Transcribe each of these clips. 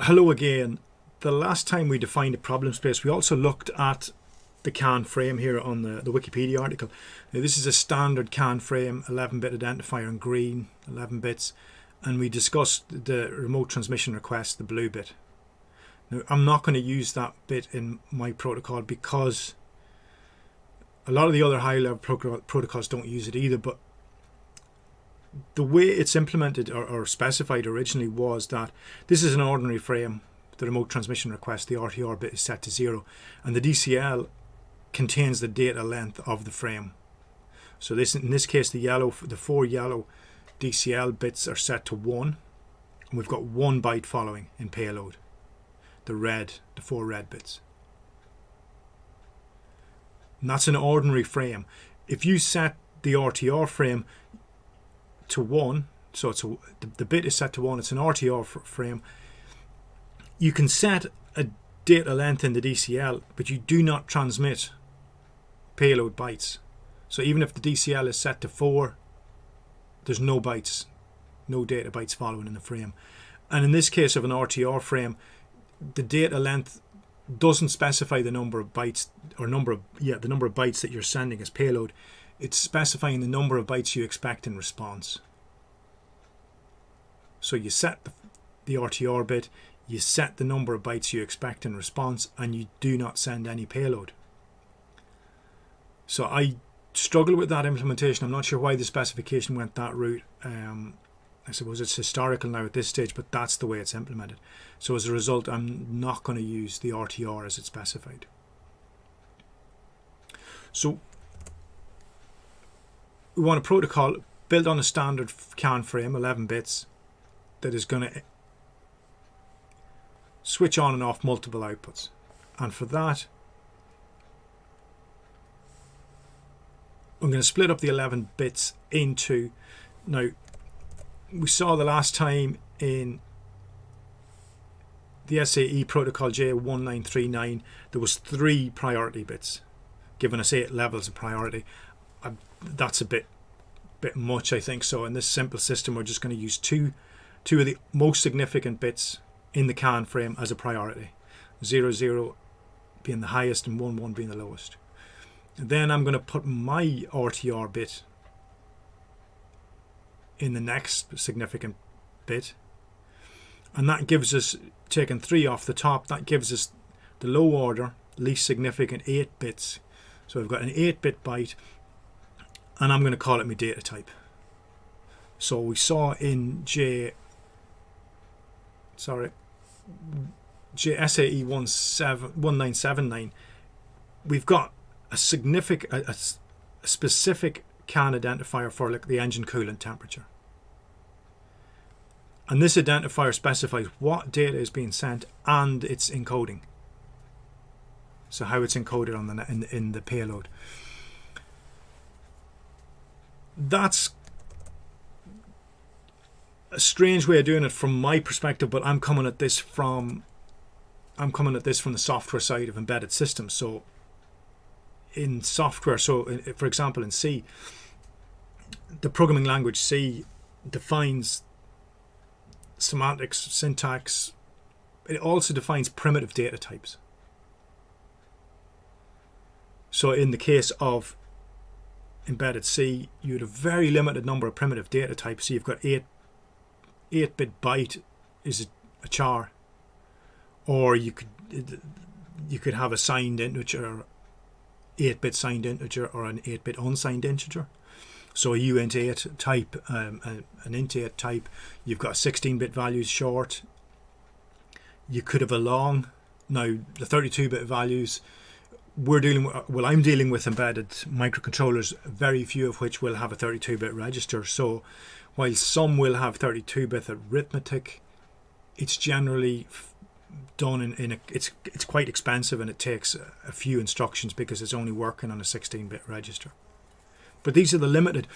Hello again. The last time we defined a problem space, we also looked at the CAN frame here on the Wikipedia article. Now, this is a standard CAN frame, 11-bit identifier in green, 11 bits, and we discussed the remote transmission request, the blue bit. Now, I'm not going to use that bit in my protocol because a lot of the other high-level protocols don't use it either, but the way it's implemented or specified originally was that this is an ordinary frame. The remote transmission request, the RTR bit is set to 0, and the DCL contains the data length of the frame. So in this case, the 4 yellow DCL bits are set to 1, and we've got 1 byte following in payload. The 4 red bits. And that's an ordinary frame. If you set the RTR frame to 1, so the bit is set to 1, it's an RTR frame, you can set a data length in the DCL, but you do not transmit payload bytes. So even if the DCL is set to 4, there's no bytes, no data bytes following in the frame. And in this case of an RTR frame, the data length doesn't specify the number of bytes or the number of bytes that you're sending as payload. It's specifying the number of bytes you expect in response. So you set the RTR bit, you set the number of bytes you expect in response, and you do not send any payload. So I struggle with that implementation. I'm not sure why the specification went that route. I suppose it's historical now at this stage, but that's the way it's implemented. So as a result, I'm not going to use the RTR as it's specified. So we want a protocol built on a standard CAN frame, 11 bits, that is going to switch on and off multiple outputs. And for that, I'm going to split up the 11 bits into, now we saw the last time in the SAE protocol J1979 there was 3 priority bits, giving us 8 levels of priority. That's a bit much, I think. So in this simple system, we're just going to use two of the most significant bits in the CAN frame as a priority, 0, 0 being the highest and 1, 1 being the lowest. And then I'm going to put my RTR bit in the next significant bit, and that gives us, taking 3 off the top, that gives us the low order least significant 8 bits. So I've got an 8-bit byte, and I'm going to call it my data type. So we saw in SAE 1979, we've got a specific CAN identifier for like the engine coolant temperature. And this identifier specifies what data is being sent and its encoding. So how it's encoded on in the payload. That's a strange way of doing it from my perspective, but I'm coming at this from the software side of embedded systems. So in software, for example in C, the programming language C defines semantics, syntax. It also defines primitive data types. So in the case of embedded C, you had a very limited number of primitive data types. So you've got 8-bit byte is a char, or you could have a signed integer, 8-bit signed integer, or an 8-bit unsigned integer. So a uint8 type, an int8 type. You've got 16-bit values short. You could have a long. Now the 32-bit values, I'm dealing with embedded microcontrollers, very few of which will have a 32-bit register. So while some will have 32-bit arithmetic, it's generally done it's quite expensive, and it takes a few instructions because it's only working on a 16-bit register. But these are the limited.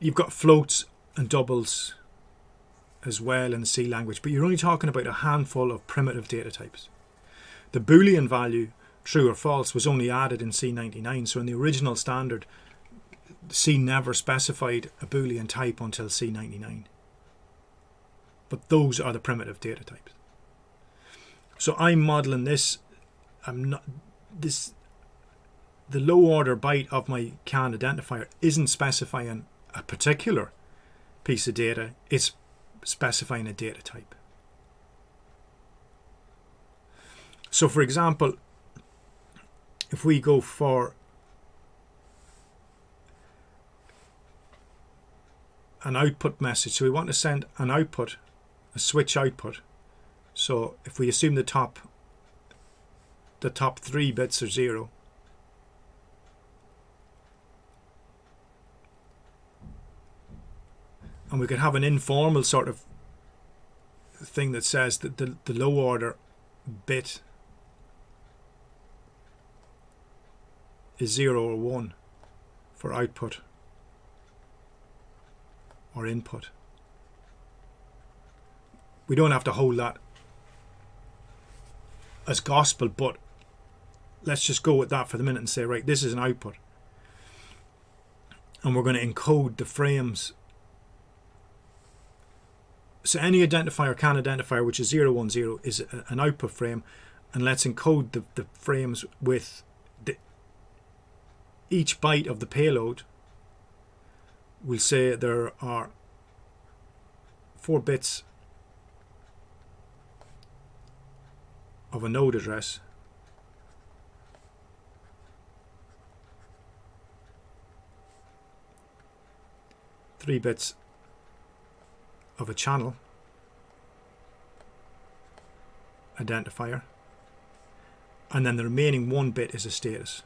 You've got floats and doubles as well in the C language, but you're only talking about a handful of primitive data types. The Boolean value, true or false, was only added in C99. So in the original standard, C never specified a Boolean type until C99. But those are the primitive data types. So I'm modeling this. I'm not this. The low order byte of my CAN identifier isn't specifying a particular piece of data. It's specifying a data type. So for example, if we go for an output message, so we want to send an output, a switch output. So if we assume the top 3 bits are 0, and we could have an informal sort of thing that says that the low order bit is 0 or 1 for output or input. We don't have to hold that as gospel, but let's just go with that for the minute and say, right, this is an output, and we're going to encode the frames. So any identifier, CAN identifier, which is 010, is an output frame, and let's encode the frames with each byte of the payload. We'll say there are 4 bits of a node address, three bits of a channel identifier, and then the remaining 1 bit is a status.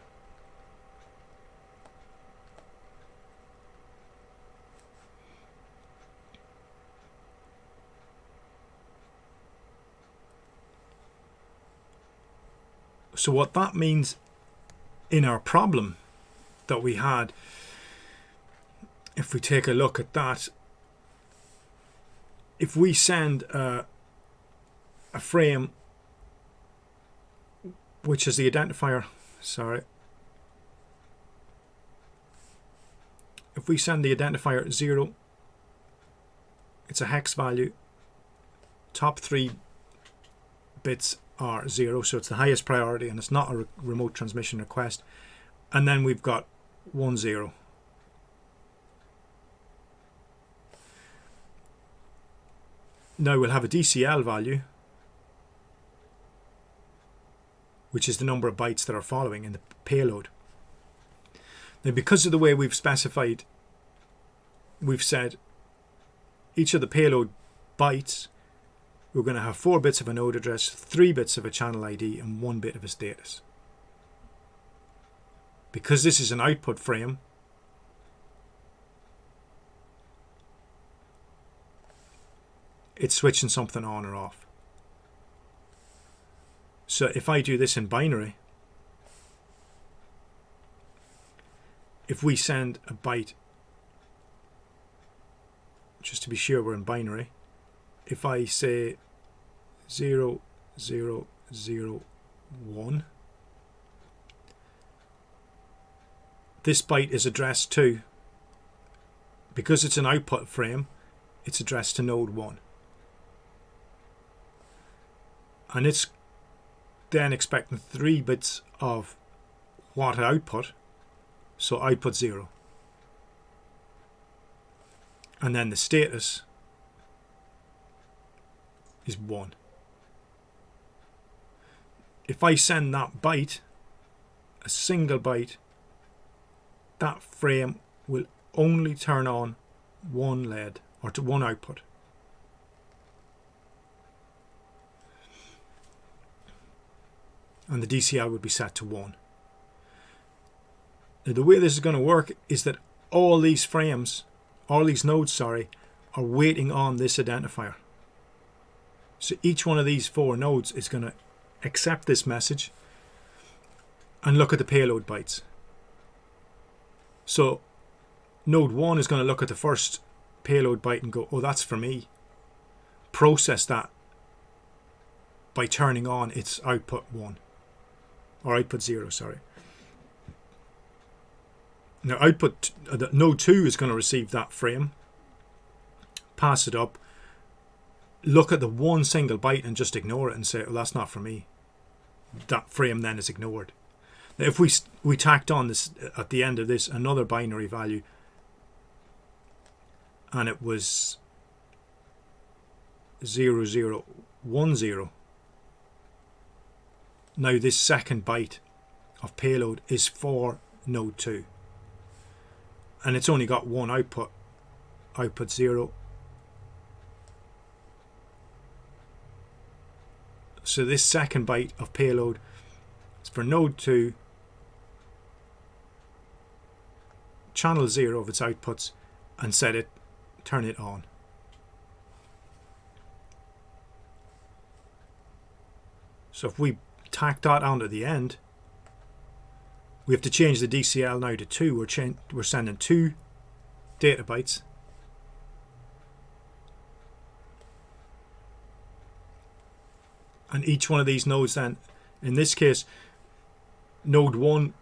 So what that means in our problem that we had, if we take a look at that, if we send a frame which is the identifier, if we send the identifier 0, it's a hex value, top 3 bits are 0, so it's the highest priority and it's not a remote transmission request, and then we've got 10. Now we'll have a DCL value, which is the number of bytes that are following in the payload. Now, because of the way we've specified, we've said each of the payload bytes, we're going to have 4 bits of a node address, 3 bits of a channel ID, and 1 bit of a status. Because this is an output frame, it's switching something on or off. So if I do this in binary, if we send a byte, just to be sure we're in binary, if I say 0, 0, 0, 1, this byte is addressed to, because it's an output frame, it's addressed to node 1. And it's then expecting 3 bits of what output, so output 0. And then the status is 1. If I send that byte, a single byte, that frame will only turn on 1 LED, or to 1 output. And the DCL would be set to 1. Now, the way this is going to work is that all these frames, all these nodes, are waiting on this identifier. So each one of these 4 nodes is going to accept this message and look at the payload bytes. So node 1 is going to look at the first payload byte and go, oh, that's for me. Process that by turning on its output 1. Or output 0, Now node 2 is going to receive that frame, pass it up, look at the one single byte and just ignore it and say, well, that's not for me. That frame then is ignored. Now, if we tacked on this at the end of this another binary value, and it was 0010, now this second byte of payload is for node 2, and it's only got one output 0. So this second byte of payload is for node 2, channel 0 of its outputs, and turn it on. So if we tack that onto the end, we have to change the DCL now to 2. We're sending 2 data bytes. And each one of these nodes then, in this case, node 1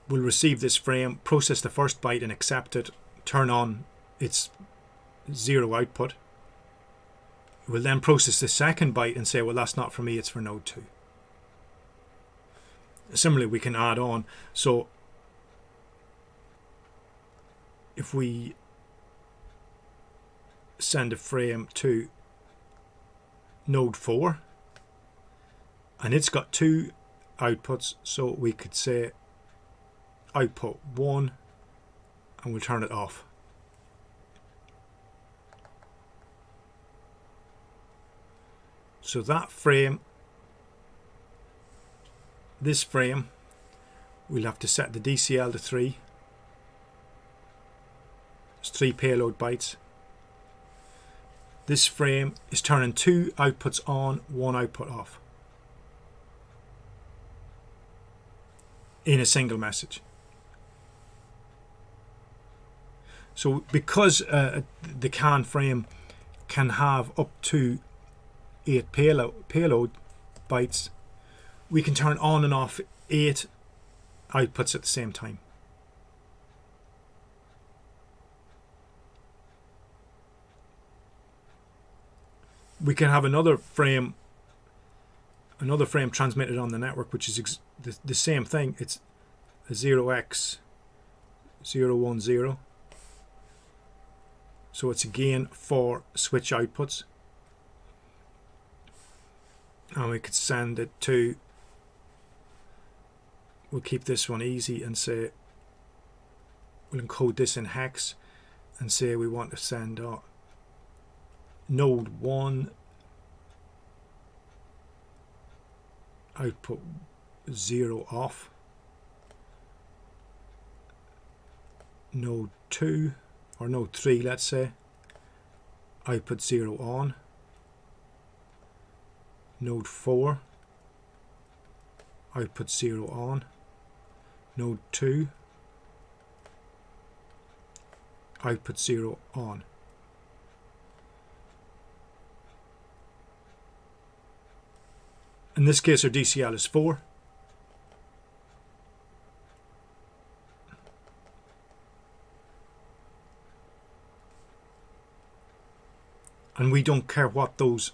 will receive this frame, process the first byte and accept it, turn on its 0 output. It will then process the second byte and say, well, that's not for me, it's for node 2. Similarly, we can add on. So if we send a frame to node 4, and it's got 2 outputs, so we could say output 1, and we'll turn it off. So that frame, this frame, we'll have to set the DCL to 3. It's 3 payload bytes. This frame is turning 2 outputs on, 1 output off in a single message. So because the CAN frame can have up to 8 payload bytes, we can turn on and off 8 outputs at the same time. We can have another frame transmitted on the network, which is the same thing. It's a 0x010. So it's again for switch outputs. And we could send it to, we'll keep this one easy and say, we'll encode this in hex and say we want to send node 1 output 0 off, node 2 or node 3, let's say, output 0 on, node 4 output 0 on, node 2 output 0 on. In this case our DCL is 4. And we don't care what those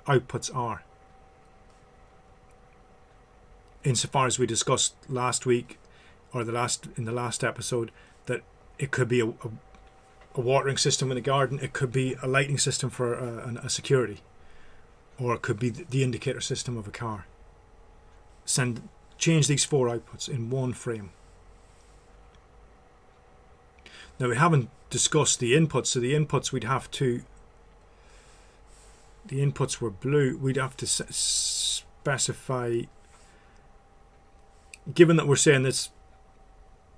outputs are. Insofar as we discussed last week, or in the last episode, that it could be a watering system in a garden, it could be a lighting system for a security, or it could be the indicator system of a car. Change these 4 outputs in one frame. Now we haven't discussed the inputs, so the inputs the inputs were blue, we'd have to specify, given that we're saying this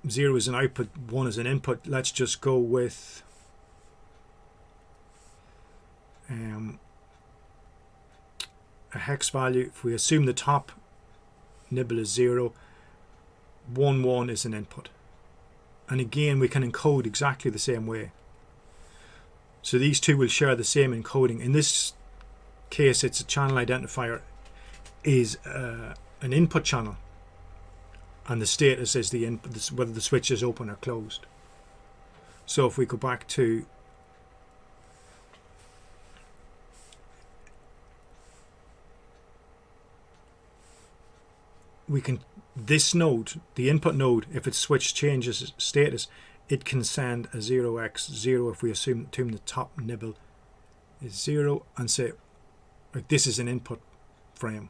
0 is an output, 1 is an input, let's just go with a hex value. If we assume the top nibble is 0, 1 1 is an input, and again we can encode exactly the same way. So these two will share the same encoding. In this case, it's a channel identifier is an input channel, and the status is the input, whether the switch is open or closed. So if we go back to this node, the input node, if its switch changes status, it can send a 0x0 if we assume the top nibble is 0 and say, like, this is an input frame.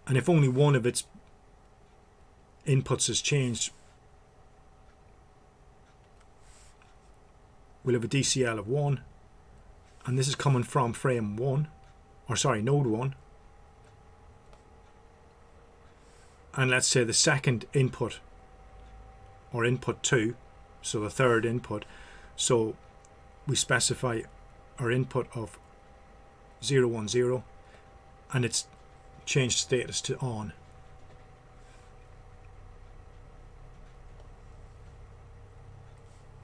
And if only one of its inputs is changed, we'll have a DCL of 1, and this is coming from frame 1, or sorry, node 1. And let's say the second input, or input 2, so the third input, so we specify our input of 010, and it's changed status to on.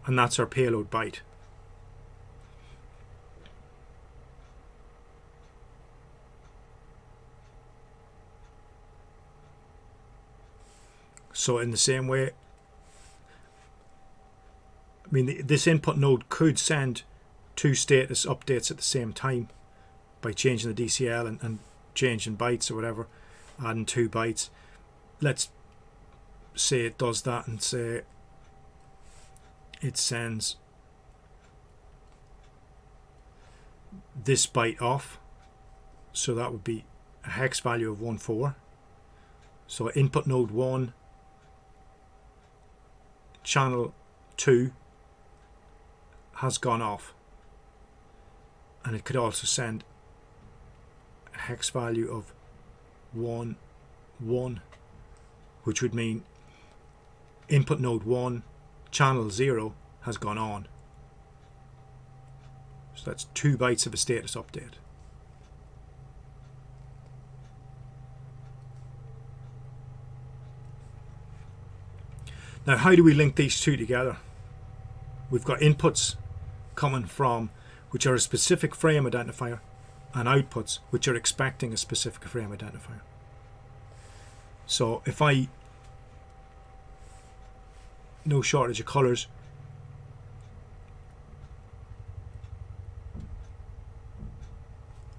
And that's our payload byte. So in the same way, I mean, this input node could send 2 status updates at the same time by changing the DCL and changing bytes or whatever, adding 2 bytes. Let's say it does that and say it sends this byte off. So that would be a hex value of 14. So input node 1, channel 2 has gone off, and it could also send a hex value of 1, 1, which would mean input node 1, channel 0 has gone on. So that's 2 bytes of a status update. Now, how do we link these two together? We've got inputs coming from which are a specific frame identifier, and outputs which are expecting a specific frame identifier. So if no shortage of colors,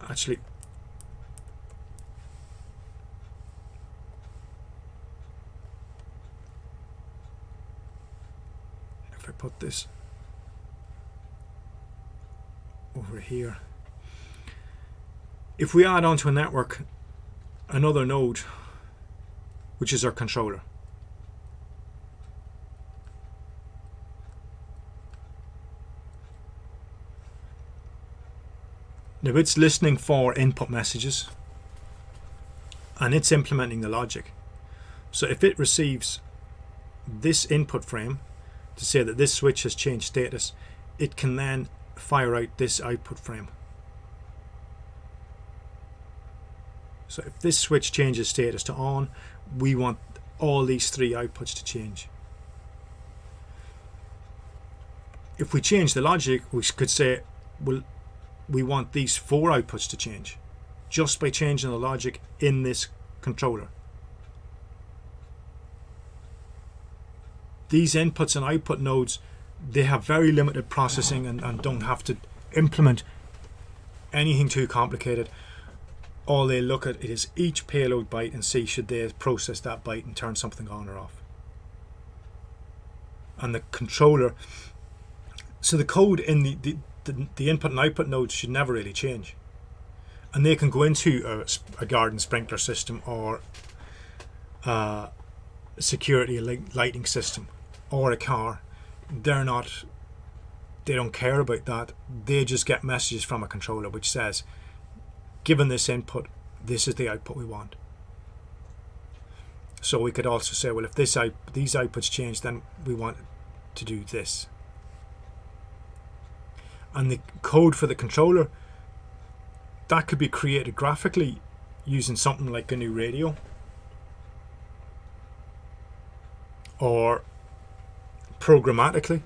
actually if I put this over here, if we add onto a network another node which is our controller, now it's listening for input messages and it's implementing the logic. So if it receives this input frame to say that this switch has changed status, it can then fire out this output frame. So if this switch changes status to on, we want all these 3 outputs to change. If we change the logic, we could say, well, we want these 4 outputs to change just by changing the logic in this controller. These inputs and output nodes, they have very limited processing and don't have to implement anything too complicated. All they look at is each payload byte and see should they process that byte and turn something on or off. And the controller, so the code in the input and output nodes should never really change, and they can go into a garden sprinkler system or a security lighting system or a car. They don't care about that. They just get messages from a controller which says, given this input, this is the output we want. So we could also say, well, if these outputs change, then we want to do this. And the code for the controller, that could be created graphically using something like a new radio, or programmatically,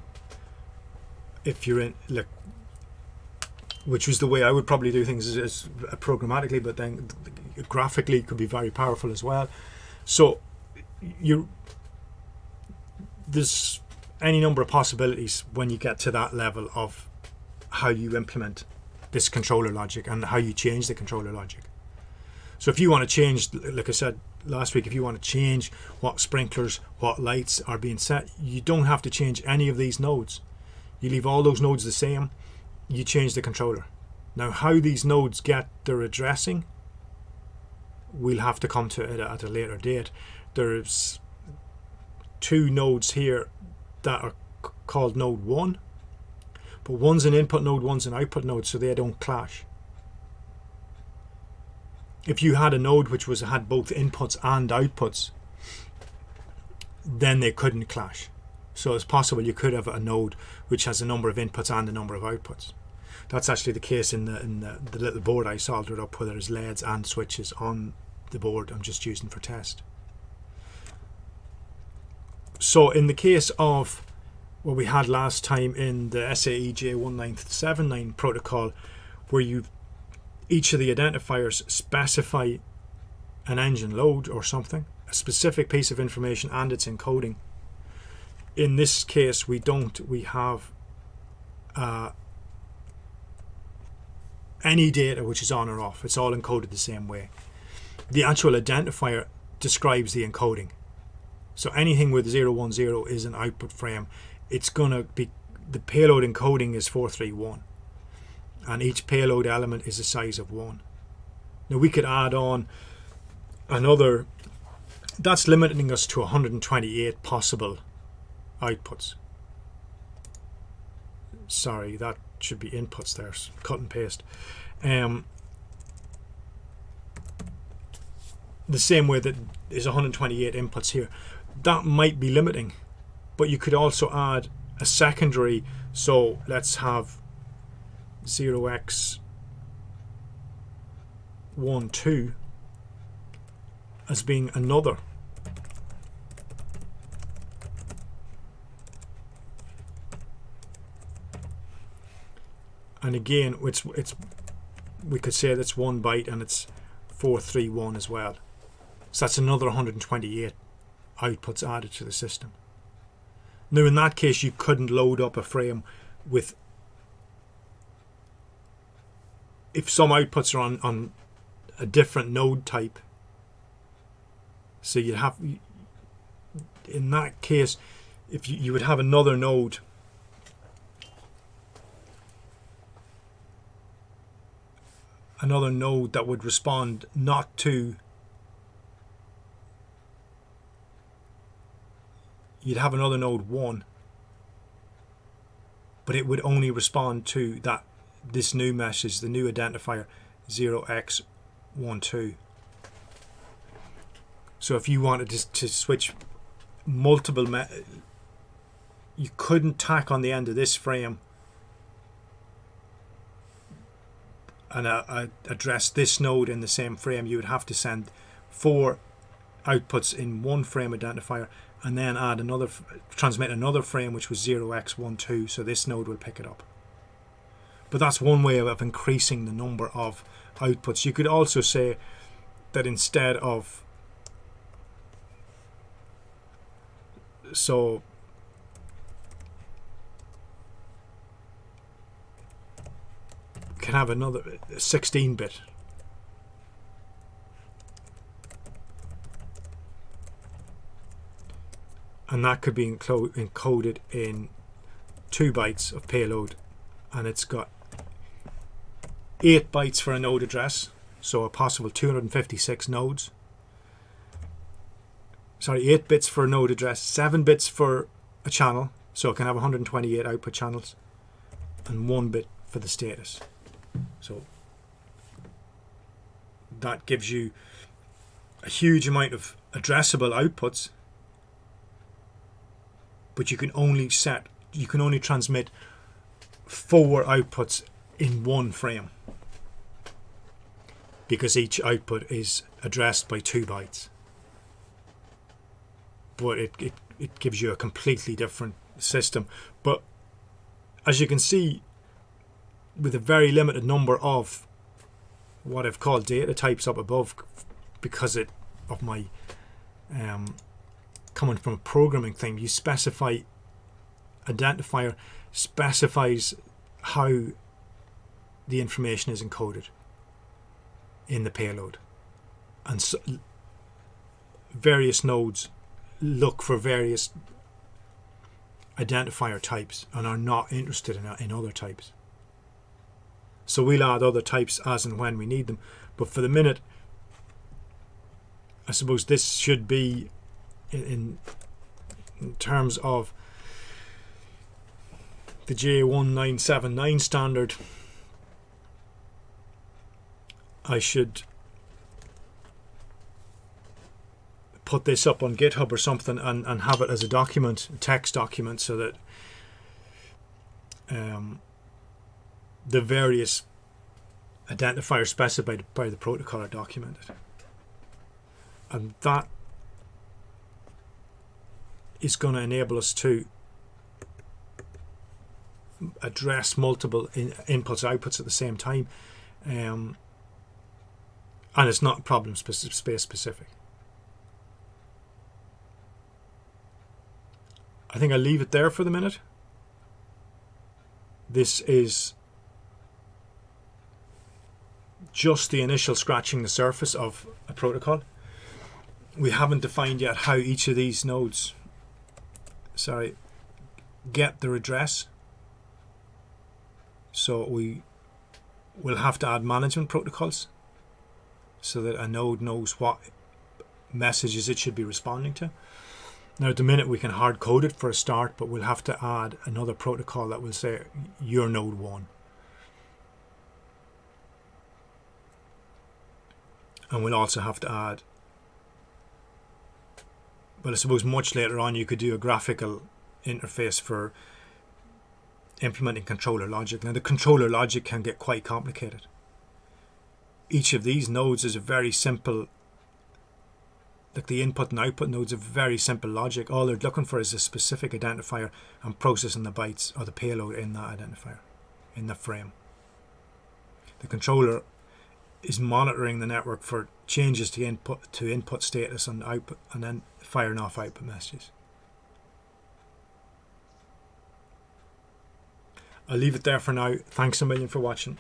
if you're in, like, which was the way I would probably do things, is programmatically, but then graphically could be very powerful as well. So there's any number of possibilities when you get to that level of how you implement this controller logic and how you change the controller logic. So if you want to change, like I said, last week, if you want to change what sprinklers, what lights are being set, you don't have to change any of these nodes. You leave all those nodes the same, you change the controller. Now how these nodes get their addressing, we'll have to come to it at a later date. There's two nodes here that are called node 1, but one's an input node, one's an output node, so they don't clash. If you had a node which had both inputs and outputs, then they couldn't clash. So it's possible you could have a node which has a number of inputs and a number of outputs. That's actually the case in the little board I soldered up, where there's LEDs and switches on the board I'm just using for test. So in the case of what we had last time in the SAE J1979 protocol, where each of the identifiers specify an engine load or something, a specific piece of information and its encoding. In this case we don't. We have any data which is on or off. It's all encoded the same way. The actual identifier describes the encoding. So anything with 010 is an output frame. It's going to be, the payload encoding is 431, and each payload element is the size of 1. Now we could add on another, that's limiting us to 128 possible outputs. Sorry, that should be inputs there, cut and paste. The same way that there's 128 inputs here. That might be limiting, but you could also add a secondary. So let's have 0x12 as being another. And again, we could say that's 1 byte and it's 431 as well. So that's another 128 outputs added to the system. Now in that case you couldn't load up a frame with, if some outputs are on a different node type. So you'd have, in that case, if you would have another node that would respond not to, you'd have another node 1, but it would only respond to this new message, the new identifier 0x12. So if you wanted to switch multiple, you couldn't tack on the end of this frame and address this node in the same frame. You would have to send 4 outputs in one frame identifier and then add another, transmit another frame which was 0x12, so this node will pick it up. But that's one way of increasing the number of outputs. You could also say that instead of, so can have another 16-bit. And that could be encoded in 2 bytes of payload, and it's got 8 bytes for a node address, so a possible 256 nodes. Sorry, 8 bits for a node address, 7 bits for a channel, so it can have 128 output channels, and 1 bit for the status. So that gives you a huge amount of addressable outputs, but you can only transmit 4 outputs in one frame, because each output is addressed by 2 bytes. But it gives you a completely different system. But as you can see, with a very limited number of what I've called data types up above, because of my coming from a programming thing, you specify, identifier specifies how the information is encoded in the payload, and so various nodes look for various identifier types and are not interested in other types. So we'll add other types as and when we need them. But for the minute, I suppose this should be in terms of the J1979 standard. I should put this up on GitHub or something and have it as a document, a text document, so that the various identifiers specified by the protocol are documented. And that is going to enable us to address multiple inputs, outputs at the same time. And it's not problem space specific. I think I'll leave it there for the minute. This is just the initial scratching the surface of a protocol. We haven't defined yet how each of these nodes, get their address. So we will have to add management protocols so that a node knows what messages it should be responding to. Now at the minute we can hard code it for a start, but we'll have to add another protocol that will say you're node 1. And we'll also have to add, well, I suppose much later on you could do a graphical interface for implementing controller logic. Now the controller logic can get quite complicated. Each of these nodes is a very simple, like the input and output nodes are very simple logic. All they're looking for is a specific identifier and processing the bytes or the payload in that identifier, in the frame. The controller is monitoring the network for changes to input status and output, and then firing off output messages. I'll leave it there for now. Thanks a million for watching.